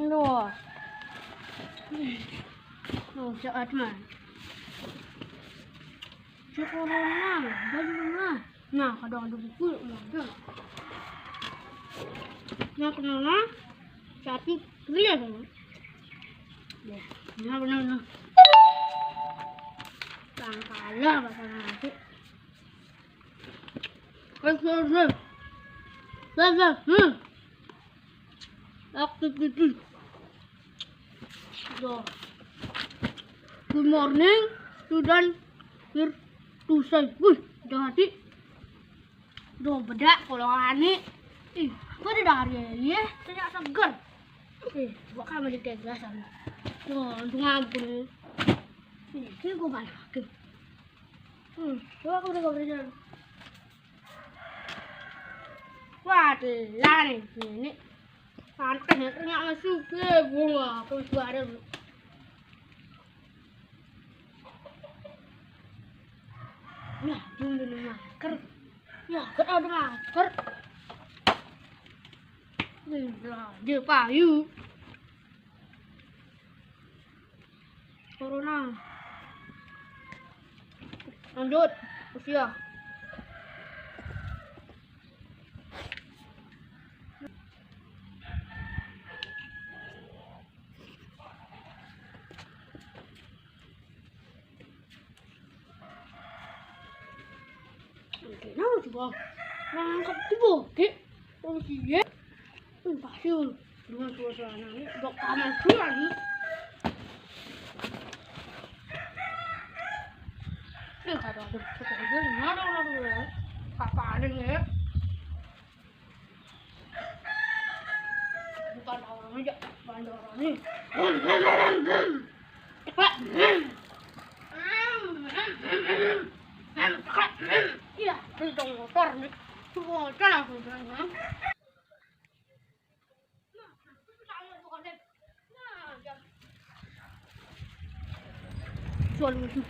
Loh. Loh, jahat mah. Corona, benar. Nah, kadang ada buku, ada. Nah, kenapa? Satu clear kan? Ya, nah benar. Tak kalah pasal nanti. Betul. Aktivitas. Good morning, student. Here to say. Wih, jadi. Duh, bedak kalau ani. Ih, kok ada dari ya? Saya segar. Buat kamu di kegasan. Tuh, untung ampun. Ini gue balik. Coba aku udah berjalan. Wah, lah nih, ini. Santai ya, ternyata masuk ke bunga. Aku suara dulu. Nah, dulu masker. Ya, kan ada masker. Dia payu. Corona. Lanjut, usia. Oke, nah coba. Nangkep tuh, Dek. Usia. Pasir dengan suasana ini dok taman suara nih. Kata aku seperti mana kapan ya? Bukan orang aja, bandar nih. Cepat. Iya, sedang motor nih. Semua jalan sebenarnya. Jual itu.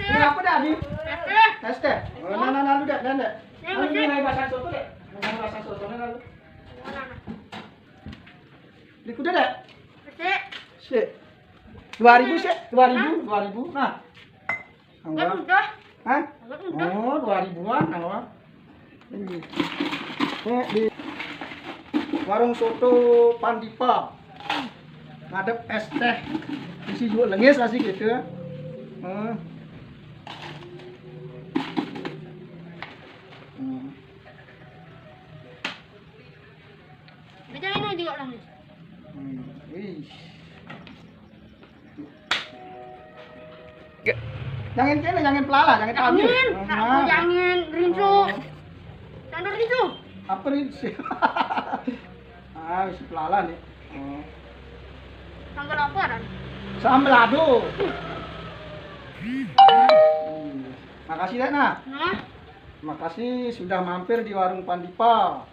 Kenapa dah ni? Tester. Nah, lu dah. Ini naik bahasa soto deh. Naik bahasa soto dah lu. Di kuda dah. Sik. 2000 sik, 2000. Nah. Enggak udah. Hah? Oh, 2000-an awak. Ini. Di warung soto Pandipa. Ngadep es teh. Isi juga lengis lah sih gitu. Macam ini juga lah. Jangan kene, jangan pelala, jangan ambil. Jangan rinso. Jangan rinso. Apa rinso? Isi pelala nih. Sambal apa kan? Sambal ado. Makasih deh, Nah. Makasih sudah mampir di warung Pandipa.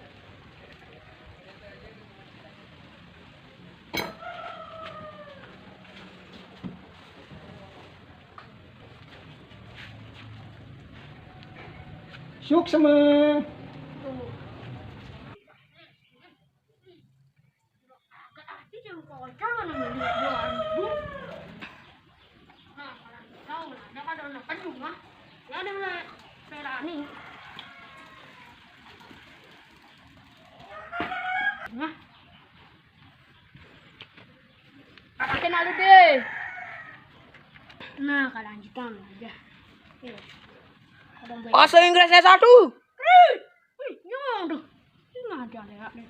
Syuk semua. Kenal deh. Nah, kelanjutan aja. Bahasa Inggrisnya 1. Nyong tuh. Ini ada lewat nih.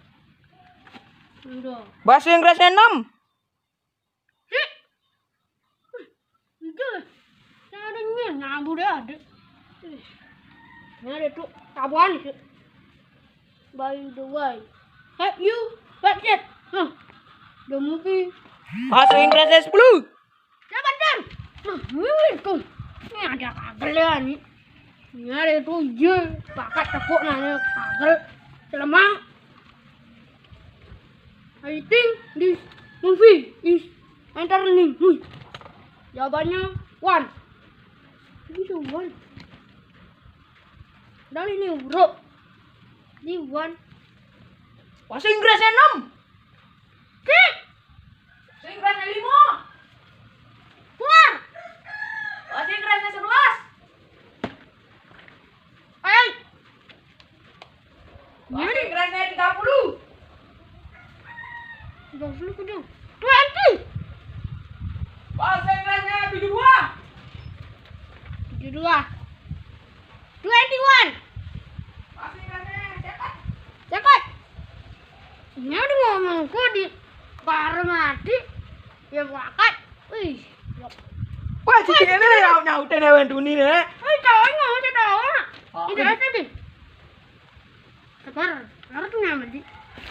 Udah. Bahasa Inggrisnya 6. Udah. Caranya nyambung deh ada. Ini ada tuh tabuan sih. By the way, have you watched it? The movie. Bahasa Inggrisnya 10. Dapat dan. Tuh. Ini ada kagelnya nih. Ini ada tuh je. Pakat tepuk nanya kagel. Selemang. I think this movie is entertaining. Wih. Jawabannya one. Ini one. Dan ini bro. Ini one. Bahasa Inggrisnya 6. Six. Bahasa Inggrisnya 5. Four. Bahasa Inggrisnya 11. Eight. Bahasa Inggrisnya 30. 20. Bahasa Inggrisnya 72. 21. Bahasa Inggrisnya cepat. Cakap. Ini udah ngomong kok di para mati. Ya bakat. Wih. Wah, cici ini nyautin ewen tuni nih. Wih, tahu nggak tahu. Oh, Ini apa sih? Sekarang tuh nyampe di.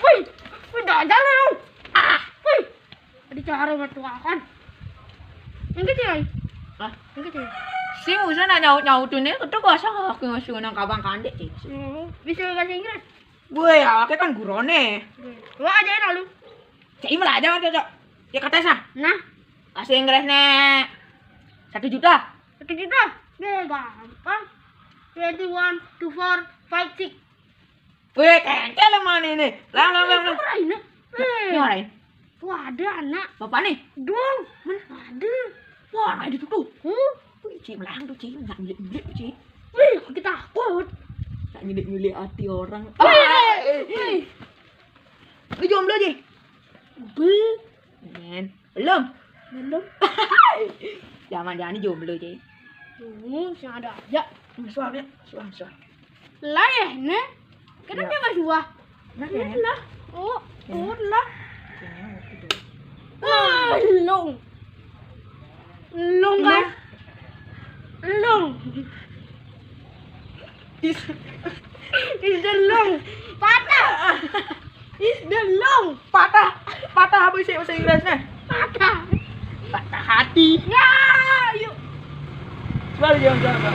Wih, dah jalan dong. Wih. Di cara mertuakan. Yang kecil. Hah? Yang kecil. Si musa na nyautin ini ketuk bahasa aku masuk nang kabang kandek sih. Bisa bahasa Inggris. Gue ya, kan gurone. Lo ajain lalu. Cai malah aja mas cocok. Ya kata sah. Nah, Bahasa Inggrisnya 1 juta. 1 juta. Gampang. 21, 24, 56. Wih, kencel emang ini. Lang. Ini. Ini orang. Wah, ada anak. Bapak nih. Dong, mana ada? Wah, nggak ditutup. Huh? Cik melang tuh cik, nggak nyulik cik. Wih, kita takut. Nggak nyulik hati orang. Wih. Lu jomblo aja? Belum. Belum. Jangan jomblo cik. Sih ada aja. Suami. Lah ya, nih. Kenapa Ya. nggak suah? Nah, Lah. Oh, lah. Long. Long kan? Long. Is the long. Patah. Is the long. Patah apa sih bahasa Inggrisnya? Patah. Patah hati. Ya, yuk. Coba jangan.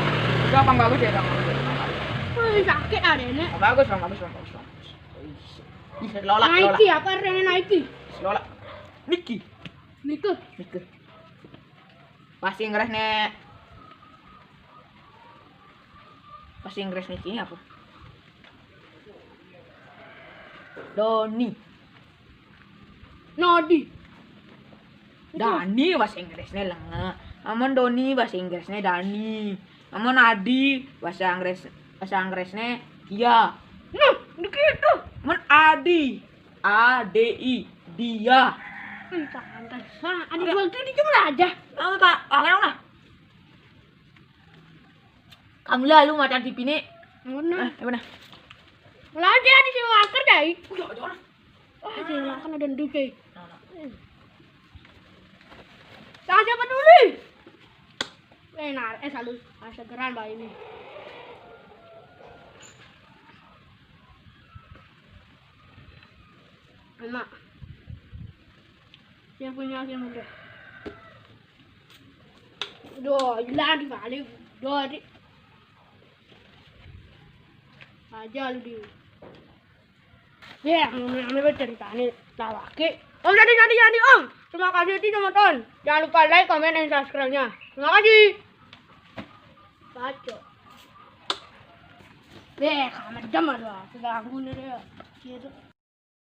Gampang bagus ya, gampang. Wih, sakit ada ini. Bagus. Bisa lola. Nike apa artinya Nike? Lola. Niki. Nike. Bahasa Inggrisnya. Bahasa Inggris Niki apa? Doni. Nodi. Dani bahasa Inggrisnya lah. Amon Doni bahasa Inggrisnya Dani. Amon Adi bahasa Inggrisnya dia. Nah, begitu. Amon Adi. ADI dia. Pantesan. Ada waktu di jumlah aja. Kamu tak, lah. Kamu lalu macam TV ini. Mana? Mana? Lah dia di sini masker dai. Jangan. Di makan ada duke. Jangan siapa dulu. Selalu segeran bayi ini. Enak. Yang punya hasil muda. Doh, hilang di balik. Doh, di. Aja lu di. Ya, ambil cerita nih lawaki. Om jadi Om. Terima kasih teman-teman. Jangan lupa like, komen, dan subscribe-nya. Terima kasih. Baca. Kamu jam ada. Sudah aku nih dia.